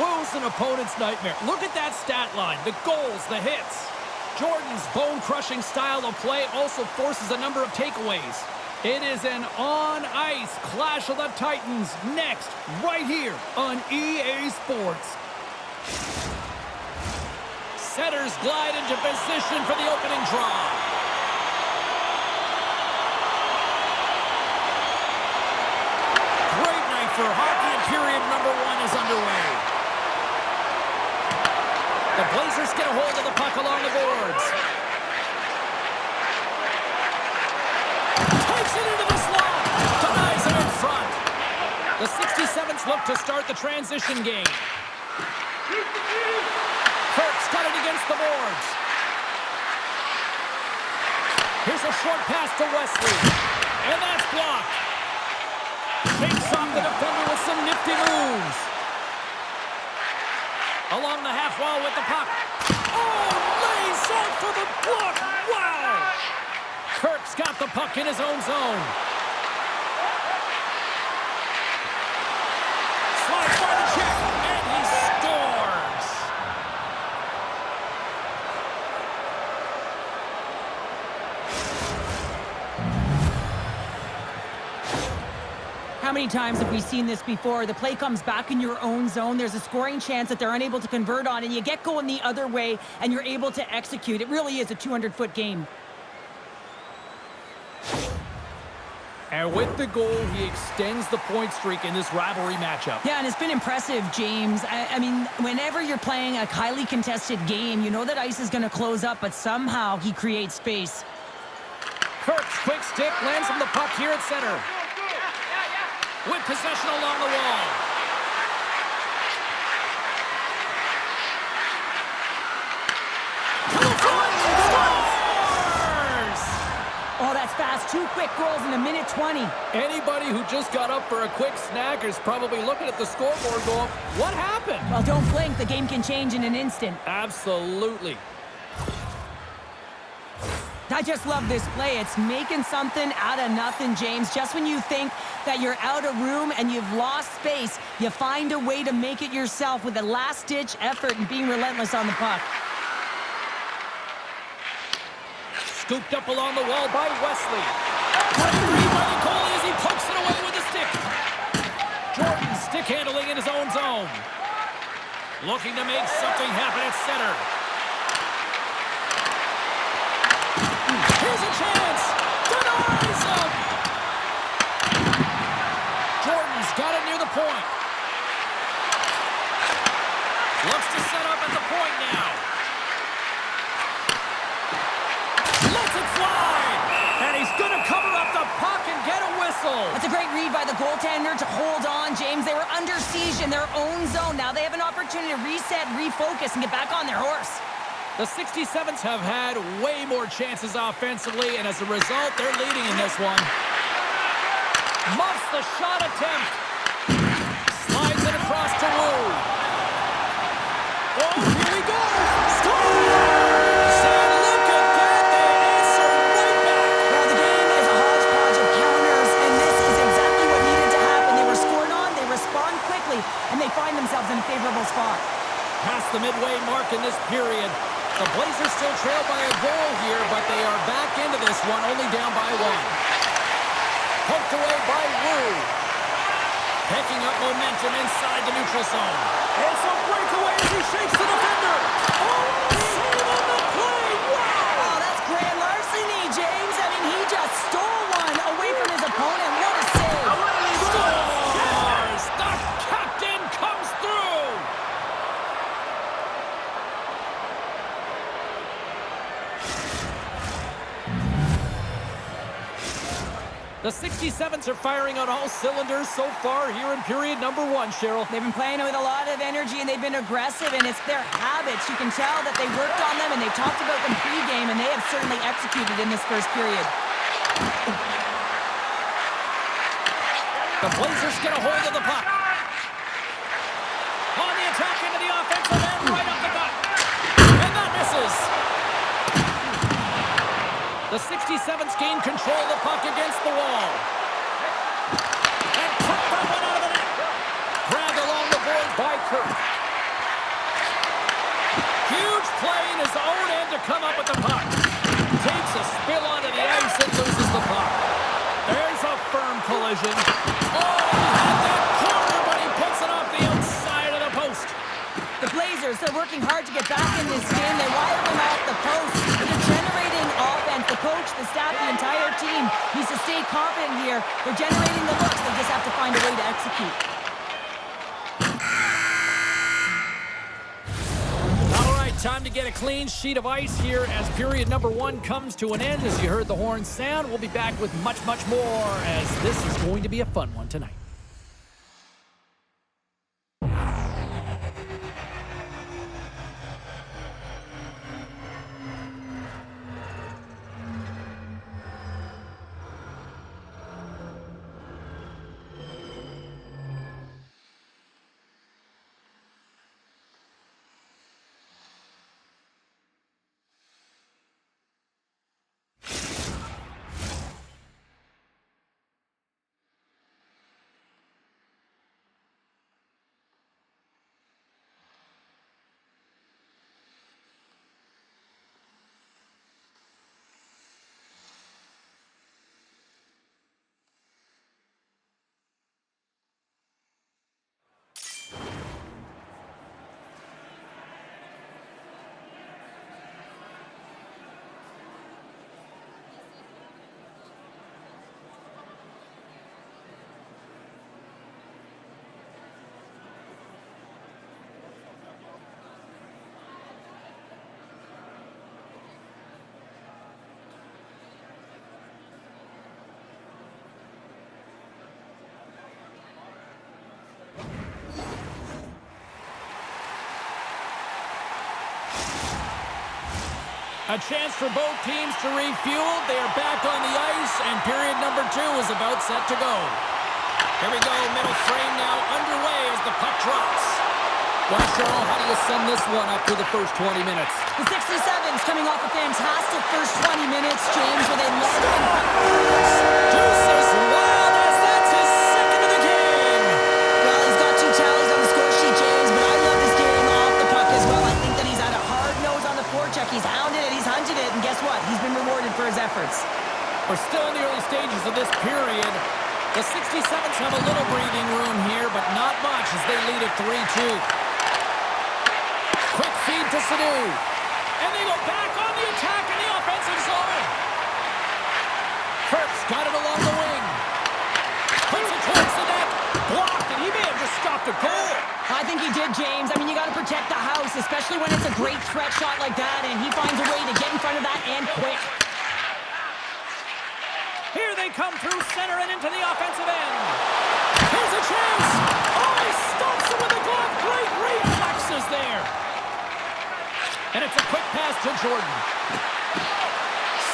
Wu's an opponent's nightmare. Look at that stat line. The goals, the hits. Jordan's bone-crushing style of play also forces a number of takeaways. It is an on-ice clash of the Titans next, right here on EA Sports. Setters glide into position for the opening draw. Great night for hockey, and period number 1 is underway. The Blazers get a hold of the puck along the boards. Takes it into the slot. Denies it in front. The 67s look to start the transition game. Kirk's got it against the boards. Here's a short pass to Wesley. And that's blocked. Takes off the defender with some nifty moves. Along the half wall with the puck. Oh, lays out for the block. Wow! Kirk's got the puck in his own zone. Slides by the check, and he scores. How many times have we seen this before? The play comes back in your own zone. There's a scoring chance that they're unable to convert on, and you get going the other way, and you're able to execute. It really is a 200-foot game. And with the goal, he extends the point streak in this rivalry matchup. Yeah, and it's been impressive, James. I mean, whenever you're playing a highly contested game, you know that ice is going to close up, but somehow he creates space. Kirk's quick stick lands him the puck here at center. With possession along the wall. Scores! Oh, that's fast. 2 quick goals in a minute 20. Anybody who just got up for a quick snack is probably looking at the scoreboard going, what happened? Well, don't blink. The game can change in an instant. Absolutely. I just love this play. It's making something out of nothing, James. Just when you think that you're out of room and you've lost space, you find a way to make it yourself with a last-ditch effort and being relentless on the puck. Scooped up along the wall by Wesley. Great read by the goalie as he pokes it away with a stick. Jordan stick handling in his own zone. Looking to make something happen at center. Here's a chance. Denies him. Jordan's got it near the point. Looks to set up at the point now. Lets it fly. And he's going to cover up the puck and get a whistle. That's a great read by the goaltender to hold on, James. They were under siege in their own zone. Now they have an opportunity to reset, refocus, and get back on their horse. The 67s have had way more chances offensively, and as a result, they're leading in this one. Muffs the shot attempt. Slides it across to Wu. Oh, here we go. Scores! And look at that. They answer right back. Well, the game is a hodgepodge of counters, and this is exactly what needed to happen. They were scored on, they respond quickly, and they find themselves in a favorable spot. Past the midway mark in this period. The Blazers still trail by a goal here, but they are back into this one, only down by 1. Poked away by Wu. Picking up momentum inside the neutral zone. It's a breakaway as he shakes the defender. Oh, save on the play. Wow! Oh, that's grand larceny, James. I mean, he just stole one away from his opponent. What a save. Scores! The captain comes through! The 67s are firing on all cylinders so far here in period number 1, Cheryl. They've been playing with a lot of energy, and they've been aggressive, and it's their habits. You can tell that they worked on them, and they talked about them pregame, and they have certainly executed in this first period. The Blazers get a hold of the puck. On the attack into the offensive end, right up the gut. And that misses. The 67s gain control of the puck against the wall. And put that one out of the net. Grabbed along the board by Kirk. his own end to come up with the puck. Takes a spill onto the ice and loses the puck. There's a firm collision. Oh, he had that corner, but he puts it off the outside of the post. The Blazers, they're working hard to get back in this game. They wire them off the post. They're generating offense. The coach, the staff, the entire team needs to stay confident here. They're generating the looks. They just have to find a way to execute. All right, time to get a clean sheet of ice here as period number 1 comes to an end. As you heard the horn sound, we'll be back with much, much more as this is going to be a fun one tonight. A chance for both teams to refuel. They are back on the ice, and period number 2 is about set to go. Here we go, middle frame now underway as the puck drops. Well, Cheryl, how do you sum this one up through the first 20 minutes? The 67's coming off a fantastic first 20 minutes, James, where they led in Deuces wild as that's his second of the game. Well, he's got 2 tallies on the score sheet, James, but I love his game off the puck as well. I think that he's had a hard nose on the forecheck. He's hounded it, he's hunted it, and guess what? He's been rewarded for his efforts. We're still in the early stages of this period. The 67s have a little breathing room here, but not much as they lead at 3-2. Quick feed to Sadu. And they go back on the attack in the offensive zone. Kurtz got it along the wing. Puts it towards the net. Blocked, and he may have just stopped a goal. I think he did, James. I mean, you got to protect the house, especially when it's a great threat shot like that, and he finds a way to get in front of that and quick. Here they come through center and into the offensive end. Here's a chance. Oh, he stops it with a glove. Great reflexes there. And it's a quick pass to Jordan.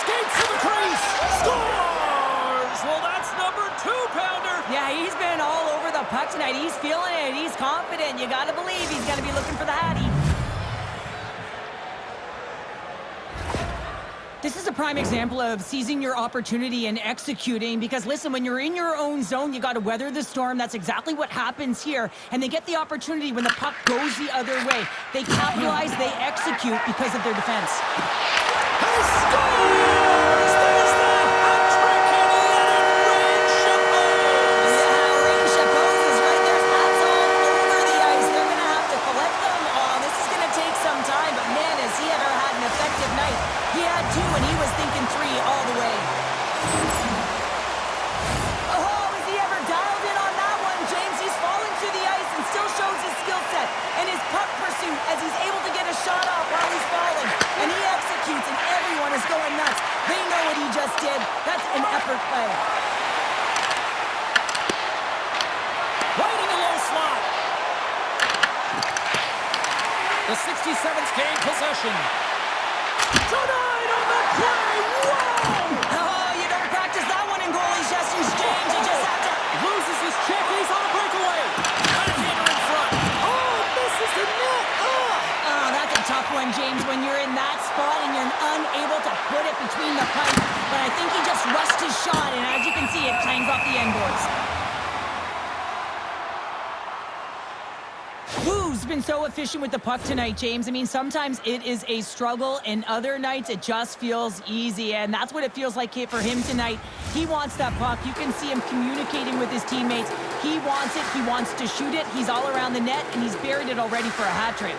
Skates to the crease. Scores! Well, that's number 2-pounder. Yeah, he's been all over the puck tonight. He's feeling it. He's confident. You got to believe he's going to be looking for the Hattie. This is a prime example of seizing your opportunity and executing because, listen, when you're in your own zone, you got to weather the storm. That's exactly what happens here. And they get the opportunity when the puck goes the other way. They capitalize, they execute because of their defense. He scores! There's the hat trick and let it rain Chapeaus! Yeah, rain Chapeaus is right. There's hats all over the ice. They're going to have to collect them all. This is going to take some time, but man, has he ever had an effective night. He had 2, and he was thinking 3 all the way. Oh, has he ever dialed in on that one, James? He's falling through the ice and still shows his skill set and his puck pursuit as he's able to get a shot off while he's falling. And he executes, and everyone is going nuts. They know what he just did. That's an effort play. Right in the low slot. The 67th gain possession. Tonight on the play! Whoa! Oh, you don't practice that one in goalie sessions, James. You just have to... Loses his check, he's on a breakaway. Backhander in front. Oh, misses the net. Oh, that's a tough one, James, when you're in that spot and you're unable to put it between the pipes. But I think he just rushed his shot, and as you can see, it clangs off the end boards. Wu's been been so efficient with the puck tonight, James. I mean, sometimes it is a struggle, and other nights it just feels easy, and that's what it feels like for him tonight. He wants that puck. You can see him communicating with his teammates. He wants it. He wants to shoot it. He's all around the net, and he's buried it already for a hat trick.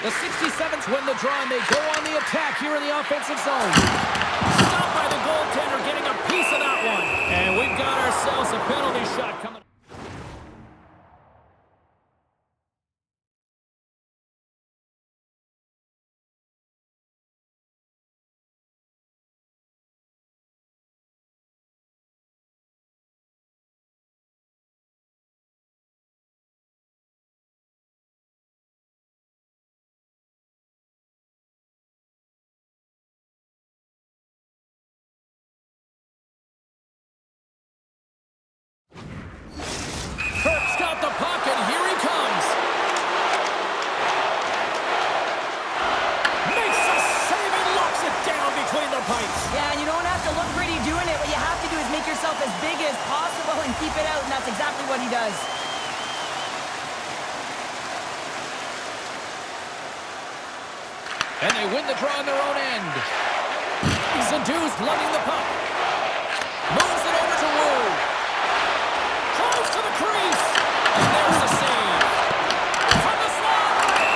The 67s win the draw, and they go on the attack here in the offensive zone. Stopped by the goaltender, getting a piece of that one. And we've got ourselves a penalty shot coming. Kirk's got the puck, and here he comes. Makes a save and locks it down between the pipes. Yeah, and you don't have to look pretty doing it. What you have to do is make yourself as big as possible and keep it out, and that's exactly what he does. And they win the draw on their own end. Zadoo's lugging the puck. Moves it over to Wu. Close to the crease. And there's the save. From the slot.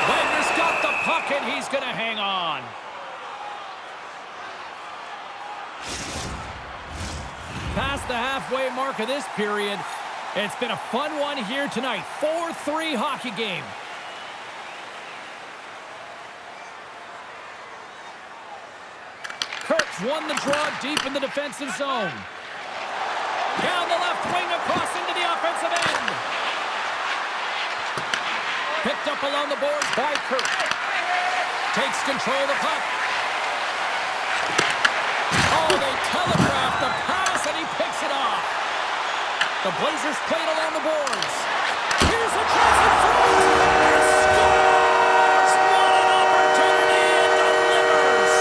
Wagner's got the puck, and he's going to hang on. Past the halfway mark of this period. It's been a fun one here tonight. 4-3 hockey game. Kurtz won the draw deep in the defensive zone. Down the left wing across into the offensive end. Picked up along the boards by Kurt. Takes control of the puck. Oh, they telegraph the pass, and he picks it off. The Blazers played along the boards. Here's a chance in front. And scores! What an opportunity, and delivers!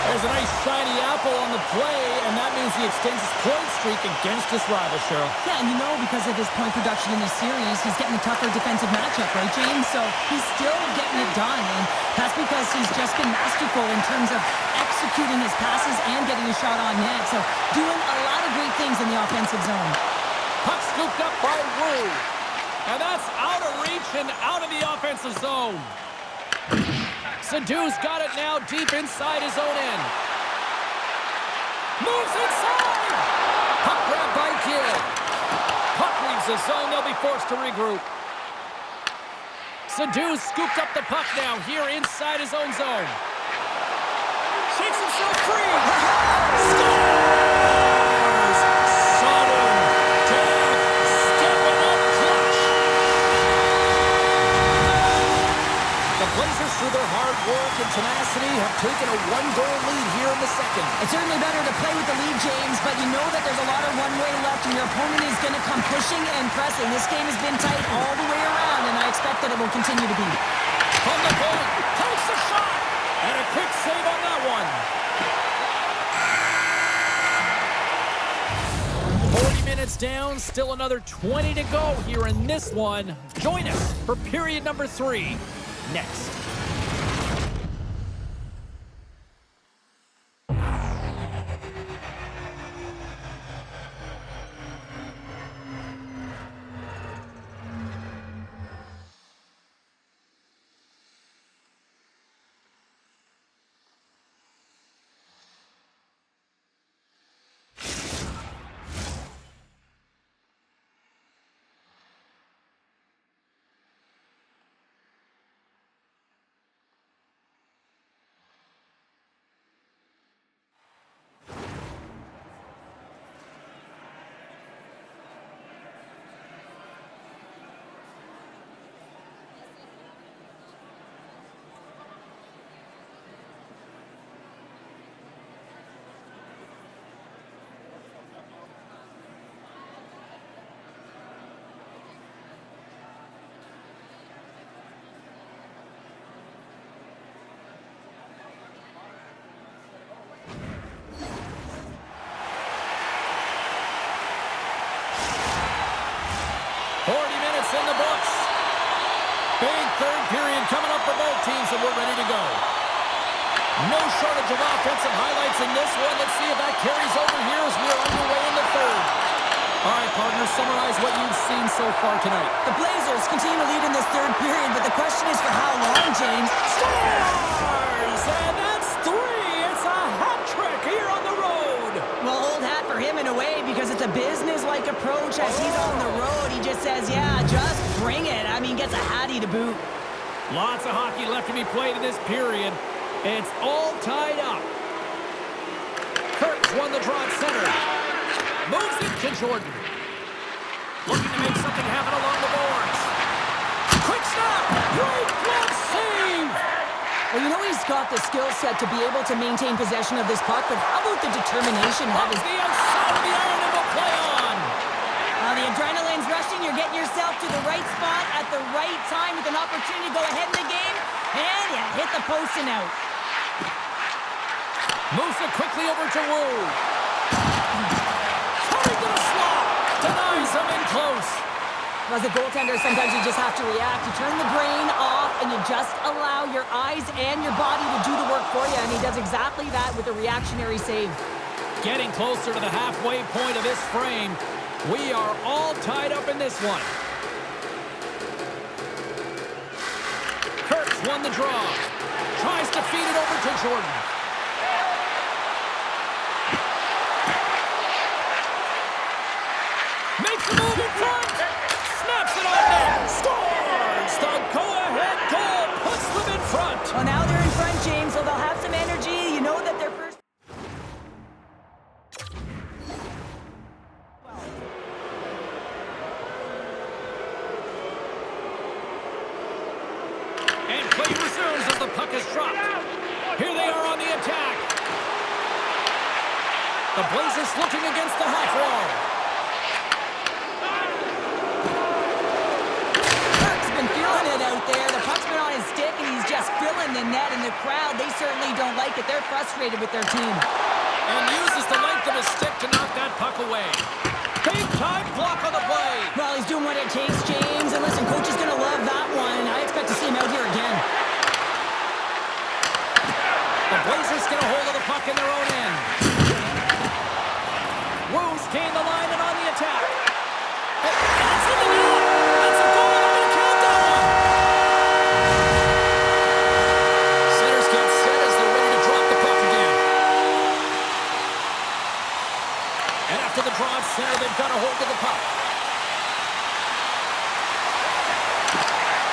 There's a nice shiny apple on the play, and that means he extends his point streak against his rival, Cheryl. Yeah, and you know, because of his point production in this series, he's getting a tougher defensive matchup, right, James? So he's still getting it done, and that's because he's just been masterful in terms of executing his passes and getting a shot on net. So doing a lot of great things in the offensive zone. Puck scooped up by Wu. And that's out of reach and out of the offensive zone. Sadoo's got it now deep inside his own end. Moves inside! Puck grabbed by Gill. Puck leaves the zone. They'll be forced to regroup. Sadoo's scooped up the puck now here inside his own zone. Shakes himself free. Scores! Sudden death, stepping up clutch. The Blazers, through their hard work and tenacity, have taken a one-goal lead here in the second. It's certainly better to play with the lead, James, but you know that there's a lot of one-way left, and your opponent is going to come pushing and pressing. This game has been tight all the way around, and I expect that it will continue to be. From the point, takes a shot, and a quick save on that one. 40 minutes down, still another 20 to go here in this one. Join us for period number 3 next. Big third period coming up for both teams, and we're ready to go. No shortage of offensive highlights in this one. Let's see if that carries over here as we are underway in the third. All right, partner, summarize what you've seen so far tonight. The Blazers continue to lead in this third period, but the question is for how long, James? Scores! And that's 3! It's a hat trick here on the road. Well, old hat for him in a way because it's a business-like approach as he's on the road. He just says, yeah, just bring it. I mean, gets a hattie to boot. Lots of hockey left to be played in this period. It's all tied up. Kurtz won the draw at center. Moves it to Jordan. Looking to make something happen along the boards. Quick snap! Great glove save! Well, you know he's got the skill set to be able to maintain possession of this puck, but how about the determination? Off the outside of the iron and will play on. The adrenaline's rushing. You're getting yourself to the right spot at the right time with an opportunity to go ahead in the game. And you hit the post and out. Moves it quickly over to Wu. Coming to the slot. Denies him in close. As a goaltender, sometimes you just have to react. You turn the brain off and you just allow your eyes and your body to do the work for you. And he does exactly that with a reactionary save. Getting closer to the halfway point of this frame. We are all tied up in this one. Kurtz won the draw. Tries to feed it over to Jordan. Makes the move in front. Snaps it on net. Scores! The go-ahead goal puts them in front. Well, now they're in front, James, so they'll have some energy. You know that their first... And play resumes as the puck is dropped. Here they are on the attack. The Blazers looking against the half wall. Out there. The puck's been on his stick, and he's just filling the net, and the crowd, they certainly don't like it. They're frustrated with their team. And uses the length of his stick to knock that puck away. Big time block on the play. Well, he's doing what it takes, James. And listen, coach is going to love that one. I expect to see him out here again. The Blazers get a hold of the puck in their own end. Wu's gained the line and on the attack. And it's in the net. That's a goal. I'm going to count that one. Centers get set as they're ready to drop the puck again. And after the draw at center, they've got a hold of the puck.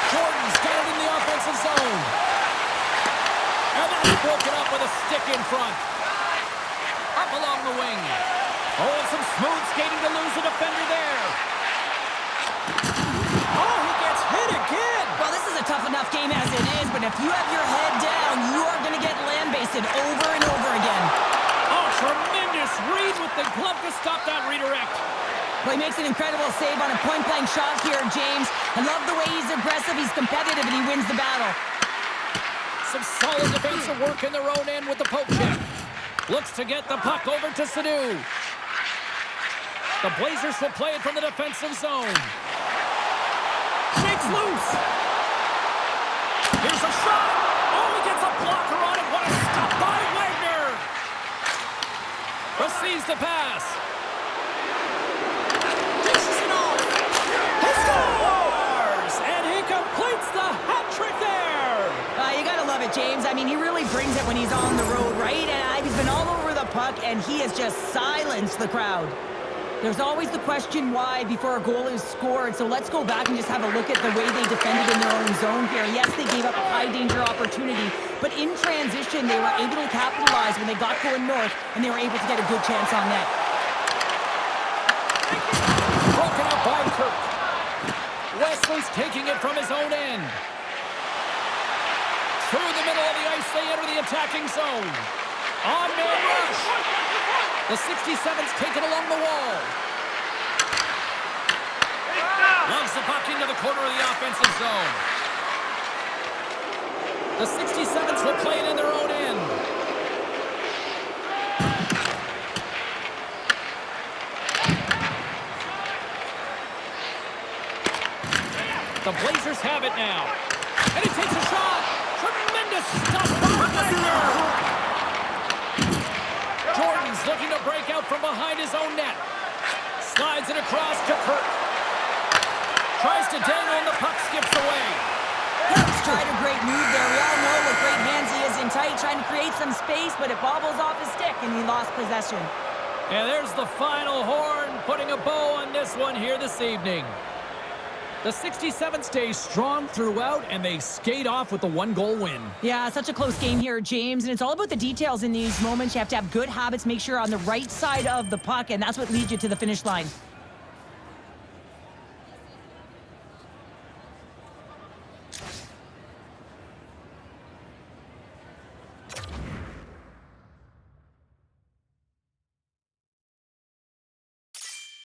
Jordan's got it in the offensive zone. And that's broken up with a stick in front. Up along the wing. Oh, and some smooth skating to lose a defender there. Oh, he gets hit again. Well, this is a tough enough game as it is, but if you have your head down, you are going to get land-basted over and over again. Oh, tremendous read with the glove to stop that redirect. Well, he makes an incredible save on a point-blank shot here, James. I love the way he's aggressive, he's competitive, and he wins the battle. Some solid defensive work in their own end with the poke check. Looks to get the puck over to Sadu. The Blazers will play it from the defensive zone. Shakes loose. Here's a shot. Oh, he gets a blocker on it. What a stop by Wagner. Receives the pass. Dishes it off. He scores! And he completes the hat trick there. You gotta love it, James. I mean, he really brings it when he's on the road, right? And he's been all over the puck, and he has just silenced the crowd. There's always the question why before a goal is scored, so let's go back and just have a look at the way they defended in their own zone here. Yes, they gave up a high-danger opportunity, but in transition, they were able to capitalize when they got going north, and they were able to get a good chance on net. Broken up by Kirk. Wesley's taking it from his own end. Through the middle of the ice, they enter the attacking zone. On-man rush. The 67's taken along the wall. Loves the puck into the corner of the offensive zone. The 67's will play it in their own end. The Blazers have it now. And he takes a shot. Tremendous stuff from Wagner. Jordan's looking to break out from behind his own net. Slides it across to Kirk. Tries to dangle and the puck skips away. Kirk's tried a great move there. We all know what great hands he is in tight, trying to create some space, but it bobbles off his stick and he lost possession. And there's the final horn, putting a bow on this one here this evening. The 67 stays strong throughout, and they skate off with the 1-goal win. Yeah, such a close game here, James, and it's all about the details in these moments. You have to have good habits, make sure you're on the right side of the puck, and that's what leads you to the finish line.